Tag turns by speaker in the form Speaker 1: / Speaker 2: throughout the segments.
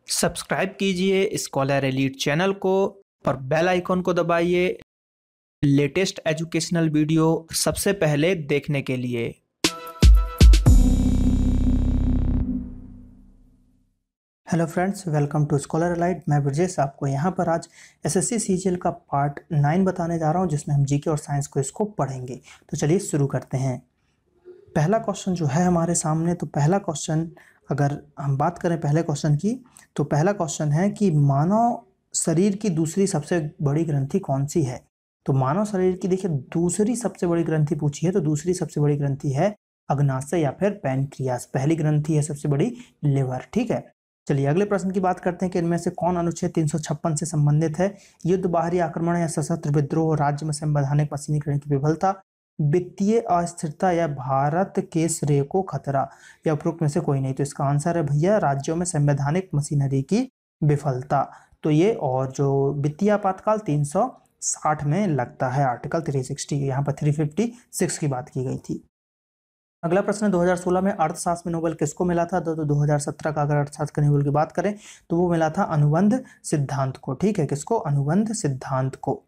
Speaker 1: Subscribe कीजिए scholar elite channel को और बेल आइकॉन को दबाइए लेटेस्ट एजुकेशनल वीडियो सबसे पहले देखने के लिए।
Speaker 2: Hello friends, welcome to scholar elite. मैं ब्रजेश आपको यहाँ पर आज एसएससी सीजीएल का पार्ट 9 बताने जा रहा हूँ, जिसमें हम जीके और साइंस को इसको पढ़ेंगे। तो चलिए शुरू करते हैं। पहला क्वेश्चन जो है हमारे सामने, तो पहला क्वेश्चन अगर हम बात करें पहले क्वेश्चन की, तो पहला क्वेश्चन है कि मानव शरीर की दूसरी सबसे बड़ी ग्रंथि कौन सी है। तो मानव शरीर की देखिए दूसरी सबसे बड़ी ग्रंथि पूछी है, तो दूसरी सबसे बड़ी ग्रंथि है अग्नाशय या फिर पैनक्रियास। पहली ग्रंथि है सबसे बड़ी लिवर। ठीक है, चलिए अगले प्रश्न की बात करते हैं कि इनमें से कौन अनुच्छेद 356 से संबंधित है। युद्ध, बाहरी आक्रमण या सशस्त्र विद्रोह, राज्य में संवैधानिक मशीनीकरण की विफलता, वित्तीय अस्थिरता या भारत के श्रेय को खतरा, या उपरोक्त में से कोई नहीं। तो इसका आंसर है भैया राज्यों में संवैधानिक मशीनरी की विफलता। तो ये और जो वित्तीय आपातकाल 360 में लगता है, आर्टिकल 360, यहाँ पर 356 की बात की गई थी। अगला प्रश्न 2016 में अर्थशास्त्र में नोबेल किसको मिला था। तो 2017 का अगर अर्थशास्त्र के नोबेल की बात करें तो वो मिला था अनुबंध सिद्धांत को। ठीक है, किसको? अनुबंध सिद्धांत को।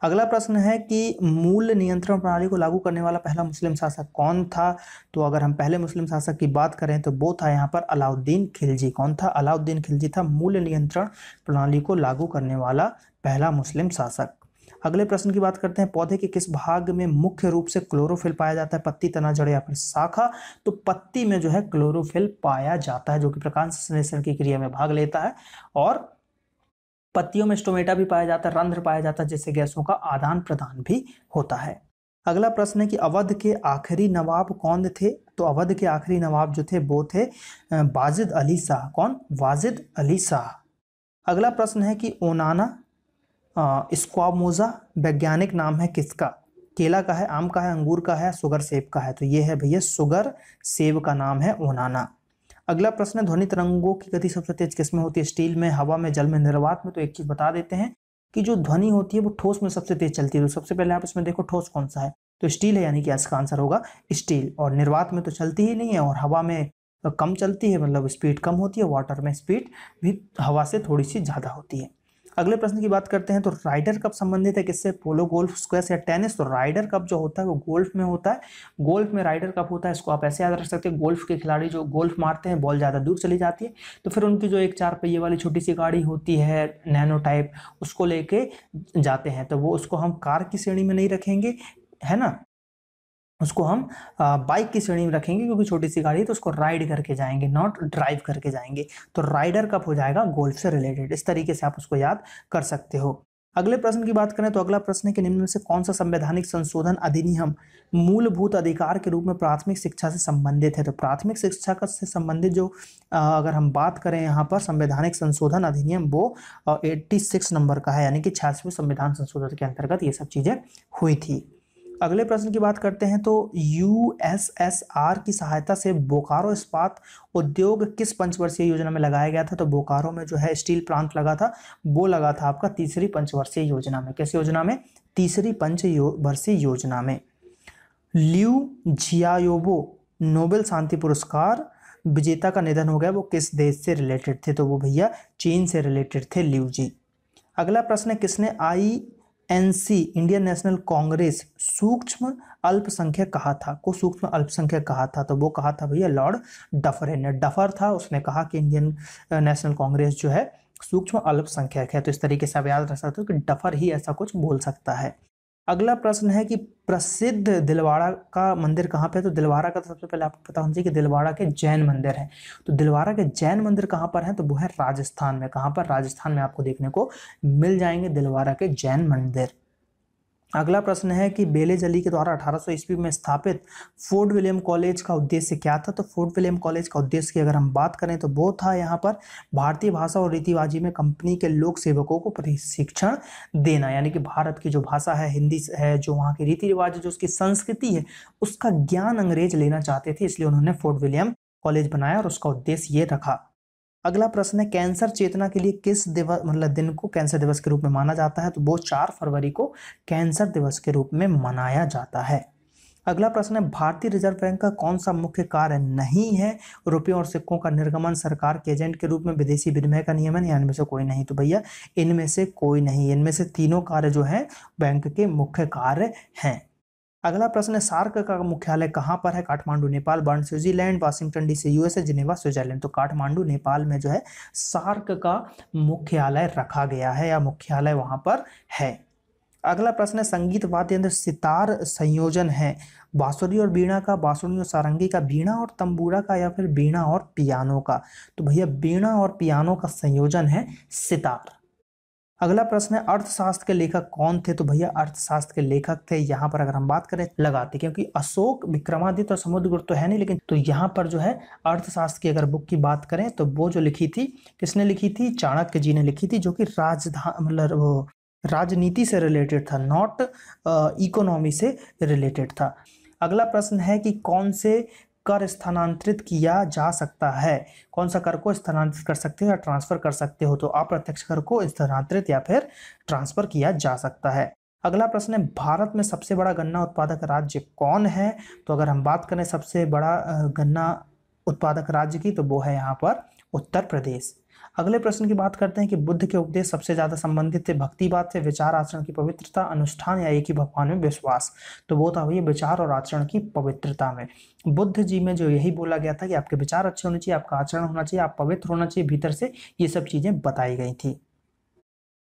Speaker 2: अगला प्रश्न है कि मूल नियंत्रण प्रणाली को लागू करने वाला पहला मुस्लिम शासक कौन था। तो अगर हम पहले मुस्लिम शासक की बात करें तो वो था यहाँ पर अलाउद्दीन खिलजी। कौन था? अलाउद्दीन खिलजी था मूल नियंत्रण प्रणाली को लागू करने वाला पहला मुस्लिम शासक। अगले प्रश्न की बात करते हैं, पौधे के किस भाग में मुख्य रूप से क्लोरोफिल पाया जाता है। पत्ती, तना, जड़ या फिर शाखा। तो पत्ती में जो है क्लोरोफिल पाया जाता है, जो कि प्रकाश संश्लेषण की क्रिया में भाग लेता है। और पत्तियों में स्टोमेटा भी पाया जाता है, रंध्र पाया जाता है, जिससे गैसों का आदान प्रदान भी होता है। अगला प्रश्न है कि अवध के आखिरी नवाब कौन थे। तो अवध के आखिरी नवाब जो थे वो थे वाजिद अली शाह। कौन? वाजिद अली शाह। अगला प्रश्न है कि ओनाना स्क्वामोजा वैज्ञानिक नाम है किसका। केला का है, आम का है, अंगूर का है, सुगर सेब का है। तो ये है भैया सुगर सेब का नाम है ओनाना। अगला प्रश्न है ध्वनि तरंगों की गति सबसे तेज किसमें होती है। स्टील में, हवा में, जल में, निर्वात में। तो एक चीज बता देते हैं कि जो ध्वनि होती है वो ठोस में सबसे तेज चलती है। तो सबसे पहले आप इसमें देखो ठोस कौन सा है, तो स्टील है, यानी कि इसका आंसर होगा स्टील। और निर्वात में तो चलती ही नहीं है, और हवा में कम चलती है, मतलब स्पीड कम होती है। वाटर में स्पीड भी हवा से थोड़ी सी ज्यादा होती है। अगले प्रश्न की बात करते हैं, तो राइडर कप संबंधित है किससे। पोलो, गोल्फ, स्क्वैश या टेनिस। तो राइडर कप जो होता है वो गोल्फ में होता है। गोल्फ में राइडर कप होता है। इसको आप ऐसे याद रख सकते हैं, गोल्फ के खिलाड़ी जो गोल्फ मारते हैं, बॉल ज़्यादा दूर चली जाती है, तो फिर उनकी जो एक 4 पहिए वाली छोटी सी गाड़ी होती है नैनो टाइप, उसको लेके जाते हैं। तो वो उसको हम कार की श्रेणी में नहीं रखेंगे, है ना, उसको हम बाइक की श्रेणी में रखेंगे, क्योंकि छोटी सी गाड़ी है, तो उसको राइड करके जाएंगे, नॉट ड्राइव करके जाएंगे। तो राइडर कप हो जाएगा गोल्फ से रिलेटेड। इस तरीके से आप उसको याद कर सकते हो। अगले प्रश्न की बात करें तो अगला प्रश्न है कि निम्न में से कौन सा संवैधानिक संशोधन अधिनियम मूलभूत अधिकार के रूप में प्राथमिक शिक्षा से संबंधित है। तो प्राथमिक शिक्षा से संबंधित जो अगर हम बात करें यहाँ पर संवैधानिक संशोधन अधिनियम, वो 86 नंबर का है, यानी कि 86वें संविधान संशोधन के अंतर्गत ये सब चीजें हुई थी। अगले प्रश्न की बात करते हैं, तो यूएसएसआर की सहायता से बोकारो इस्पात उद्योग किस पंचवर्षीय योजना में लगाया गया था। तो बोकारो में जो है स्टील प्लांट लगा था, वो लगा था आपका तीसरी पंचवर्षीय योजना में। किस योजना में? तीसरी पंचवर्षीय योजना में। लियू जियाओबो नोबेल शांति पुरस्कार विजेता का निधन हो गया, वो किस देश से रिलेटेड थे। तो वो भैया चीन से रिलेटेड थे लियू जी। अगला प्रश्न है किसने INC इंडियन नेशनल कांग्रेस सूक्ष्म अल्पसंख्यक कहा था, को सूक्ष्म अल्पसंख्यक कहा था। तो वो कहा था भैया लॉर्ड डफर ने। डफर था, उसने कहा कि इंडियन नेशनल कांग्रेस जो है सूक्ष्म अल्पसंख्यक है। तो इस तरीके से आप याद रख सकते हो कि डफर ही ऐसा कुछ बोल सकता है। अगला प्रश्न है कि प्रसिद्ध दिलवाड़ा का मंदिर कहाँ पे है। तो दिलवाड़ा का तो सबसे पहले आपको पता होना चाहिए कि दिलवाड़ा के जैन मंदिर है। तो दिलवाड़ा के जैन मंदिर कहाँ पर है। तो वो है राजस्थान में। कहाँ पर? राजस्थान में आपको देखने को मिल जाएंगे दिलवाड़ा के जैन मंदिर। अगला प्रश्न है कि बेले जली के द्वारा 1800 ईस्वी में स्थापित फोर्ट विलियम कॉलेज का उद्देश्य क्या था। तो फोर्ट विलियम कॉलेज का उद्देश्य की अगर हम बात करें तो वो था यहाँ पर भारतीय भाषा और रीतिवाजी में कंपनी के लोक सेवकों को प्रशिक्षण देना, यानी कि भारत की जो भाषा है, हिंदी है, जो वहाँ के रीति रिवाज, जो उसकी संस्कृति है, उसका ज्ञान अंग्रेज लेना चाहते थे, इसलिए उन्होंने फोर्ट विलियम कॉलेज बनाया और उसका उद्देश्य ये रखा। अगला प्रश्न है कैंसर चेतना के लिए किस दिवस, मतलब दिन को कैंसर दिवस के रूप में माना जाता है। तो वो 4 फरवरी को कैंसर दिवस के रूप में मनाया जाता है। अगला प्रश्न है, भारतीय रिजर्व बैंक का कौन सा मुख्य कार्य नहीं है? रुपयों और सिक्कों का निर्गमन, सरकार के एजेंट के रूप में विदेशी विनिमय का नियमन, या इनमें से कोई नहीं? तो भैया इनमें से कोई नहीं, इनमें से तीनों कार्य जो है बैंक के मुख्य कार्य हैं। अगला प्रश्न है, सार्क का मुख्यालय कहाँ पर है? Kathmandu Nepal, burn Switzerland, Washington DC USA, Geneva Switzerland. तो काठमांडू नेपाल में जो है सार्क का मुख्यालय रखा गया है या मुख्यालय वहां पर है। अगला प्रश्न है, संगीत वाद्य यंत्र सितार संयोजन है बांसुरी और बीणा का, बांसुरी और सारंगी का, बीणा और तंबूरा का, या फिर बीणा और पियानो का? तो भैया बीणा और पियानो का संयोजन है सितार। अगला प्रश्न है, अर्थशास्त्र के लेखक कौन थे? तो भैया अर्थशास्त्र के लेखक थे, यहाँ पर अगर हम बात करें लगाते, क्योंकि अशोक, विक्रमादित्य और समुद्रगुप्त तो है नहीं, लेकिन तो यहाँ पर जो है अर्थशास्त्र की अगर बुक की बात करें तो वो जो लिखी थी, किसने लिखी थी? चाणक्य जी ने लिखी थी, जो कि मतलब वो राजनीति से रिलेटेड था, नॉट इकोनॉमी से रिलेटेड था। अगला प्रश्न है कि कौन से कर स्थानांतरित किया जा सकता है? कौन सा कर को स्थानांतरित कर सकते हो या ट्रांसफर कर सकते हो? तो अप्रत्यक्ष कर को स्थानांतरित या फिर ट्रांसफर किया जा सकता है। अगला प्रश्न है, भारत में सबसे बड़ा गन्ना उत्पादक राज्य कौन है? तो अगर हम बात करें सबसे बड़ा गन्ना उत्पादक राज्य की, तो वो है यहाँ पर उत्तर प्रदेश। अगले प्रश्न की बात करते हैं कि बुद्ध के उपदेश सबसे ज्यादा संबंधित थे भक्तिवाद से, विचार आचरण की पवित्रता, अनुष्ठान, या एक ही भगवान में विश्वास? तो वो था भैया विचार और आचरण की पवित्रता में। बुद्ध जी में जो यही बोला गया था कि आपके विचार अच्छे होने चाहिए, आपका आचरण होना चाहिए, आप पवित्र होना चाहिए भीतर से, ये सब चीजें बताई गई थी।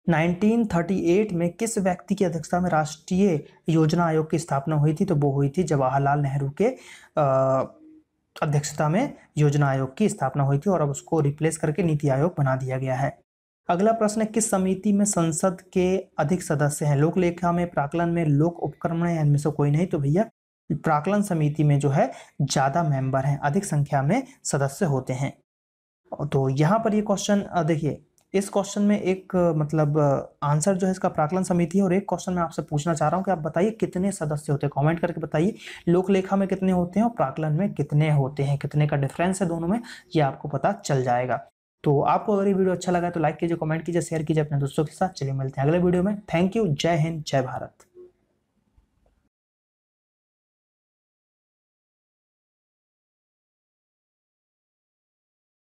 Speaker 2: 1938 में किस व्यक्ति की अध्यक्षता में राष्ट्रीय योजना आयोग की स्थापना हुई थी? तो वो हुई थी जवाहरलाल नेहरू के अध्यक्षता में योजना आयोग की स्थापना हुई थी, और अब उसको रिप्लेस करके नीति आयोग बना दिया गया है। अगला प्रश्न है, किस समिति में संसद के अधिक सदस्य हैं? लोक लेखा में, प्राक्कलन में, लोक उपक्रमण, या इनमें से कोई नहीं? तो भैया प्राक्कलन समिति में जो है ज्यादा मेंबर हैं, अधिक संख्या में सदस्य होते हैं। तो यहाँ पर ये क्वेश्चन देखिए, इस क्वेश्चन में एक मतलब आंसर जो है इसका प्राक्कलन समिति है, और एक क्वेश्चन मैं आपसे पूछना चाह रहा हूँ कि आप बताइए कितने सदस्य होते हैं, कमेंट करके बताइए। लोक लेखा में कितने होते हैं और प्राक्कलन में कितने होते हैं, कितने का डिफरेंस है दोनों में, ये आपको पता चल जाएगा। तो आपको अगर ये वीडियो अच्छा लगा तो लाइक कीजिए, कमेंट कीजिए, शेयर कीजिए अपने दोस्तों के साथ। चलिए मिलते हैं अगले वीडियो में। थैंक यू, जय हिंद, जय भारत।